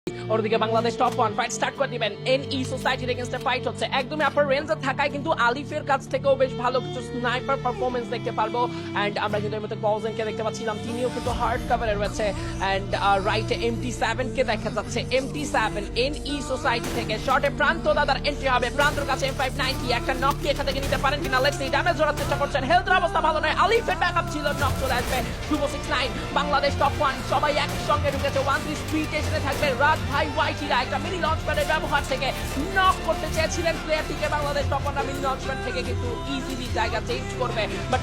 ওদিকে Bangladesh top 1 fight start করে দিবেন এনই সোসাইটির এগেইনস্টে ফাইট হচ্ছে একদমই আপার রেঞ্জে থাকায় কিন্তু আলিফের কাছ থেকেও বেশ ভালো কিছু স্নাইপার পারফরম্যান্স দেখতে পারবো এন্ড আমরা কিন্তু এর মধ্যে কলজেনকে দেখতে পাচ্ছিলাম তিনিও কিন্তু হার্ড কভারে রয়েছে এন্ড রাইটে MT7 কে দেখা যাচ্ছে MT7 এনই সোসাইটি থেকে শর্টে প্রান্ত দাদার এন্ট্রি হবে প্রান্তর কাছে M590 একটা নক কি এখান থেকে নিতে পারেন কিনা লেটস সি ড্যামেজ জোড়ার চেষ্টা করছেন হেলথের অবস্থা ভালো নয় আলিফের ব্যাকআপ ছিল নক চলে আসবে শুভ 69 বাংলাদেশ টপ 1 সবাই একসঙ্গে ঢুকেছে 1-3 স্টেশনে থাকবে রাত ভাই ওয়াইটিরা একটা মিনি লঞ্চ প্যাডের ব্যবহার থেকে নক করতে চেয়েছিলেন প্লেয়ারটিকে Bangladesh top 1 mini launch pad থেকে কিন্তু ইজিলি জায়গা চেঞ্জ করবে বাট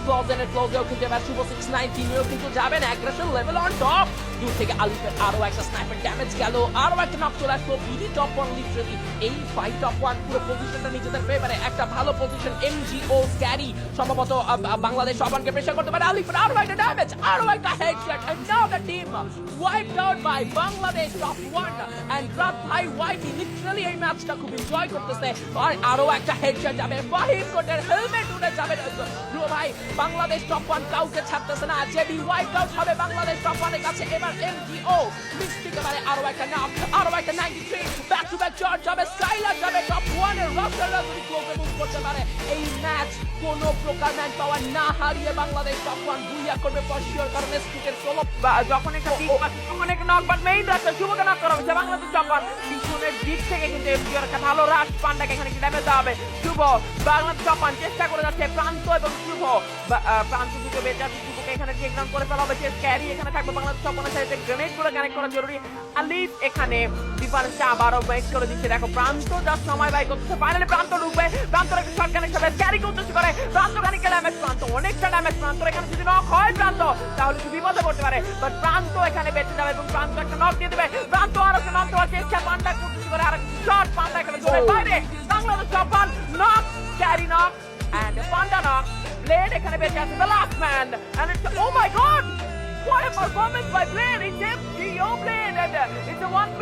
ক্লোজেও কিন্তু এবার শুভ 69 তিনিও কিন্তু যাবেন অ্যাগ্রেশন লেভেল অন টপ দূর থেকে আলিফের আরো একটা স্নাইপার ড্যামেজ গেল আরো একটা নক চলে আসলো বিডি টপ 1 লিটারালি এই ফাইট টপ 1 পুরো পজিশনটা নিজেদের ফেভারে একটা ভালো পজিশন এমজিও স্ক্যারি সম্ভবত বাংলাদেশ টপ 1 কে প্রেসার করতে পারে আলিফের আরো একটা ড্যামেজ আরো একটা headshot and now the team wiped out by Bangladesh top 1 and রাত ভাই ওয়াইটি লিটারালি এই ম্যাচটা খুব এনজয় করতেছে আর আরো একটা হেডশট যাবে ফাহিম কোটের হেলমেট উড়ে যাবে ব্রো ভাই বাংলাদেশ টপ 1 কাউকে ছাড়তেছে না জেবি ওয়াইপড আউট হবে বাংলাদেশ টপ 1 এর কাছে এবার এমজিও মিস্টিক এবারে আরো একটা নক আরো একটা 93 ব্যাক টু ব্যাক চার্জ যাবে স্কাইলার যাবে টপ 1 এর রস্টাররা যদি ক্লোজে মুভ করতে পারে এই ম্যাচ কোন প্রকার ম্যান পাওয়ার না হারিয়ে বাংলাদেশ টপ 1 বুইয়া করবে ফর শিওর কারণ স্ট্রিকের সোলো যখন একটা পিক যখন একটা নক বাট মেইন রাস্তা শুভকে নক করা হচ্ছে বাংলাদেশ টপ 1 পিছনের দিক থেকে কিন্তু এমজিওর একটা ভালো রাশ পান্ডাকে এখানে কি ড্যামেজ হবে শুভ বাংলাদেশ টপ 1 চেষ্টা করে যাচ্ছে প্রান্ত এবং শুভ প্রান্ত দুটো বেঁচে আছে শুভকে এখানে টেক ডাউন করে ফেলা হবে যে ক্যারি এখানে থাকবে বাংলাদেশ টপ 1 এর সাথে গ্রেনেড করে কানেক্ট করা জরুরি আলিফ এখানে ডিফারেন্সটা আবারও মেক করে দিচ্ছে দেখো প্রান্ত যা সময় বাই করতেছে ফাইনালি প্রান্ত ঢুকবে প্রান্তর একটা শট কানেক্ট হবে ক্যারি করতেছে করে প্রান্ত খানিকটা ড্যামেজ প্রান্ত অনেকটা ড্যামেজ প্রান্ত এখানে যদি নক হয় প্রান্ত তাহলে কি বিপদে পড়তে পারে বাট প্রান্ত এখানে বেঁচে যাবে এবং প্রান্ত একটা নক দিয়ে দেবে প্রান্ত আর একটা নক দেওয়ার চেষ্টা পান্ডা করতেছে করে আর শট পান্ডা এখানে চলে বাইরে Bangladesh top 1 knock carry knock and panda knock blade এখানে বেঁচে আছে the last man and it's oh my god what a performance by Blade it's MGO Blade and it's a 1v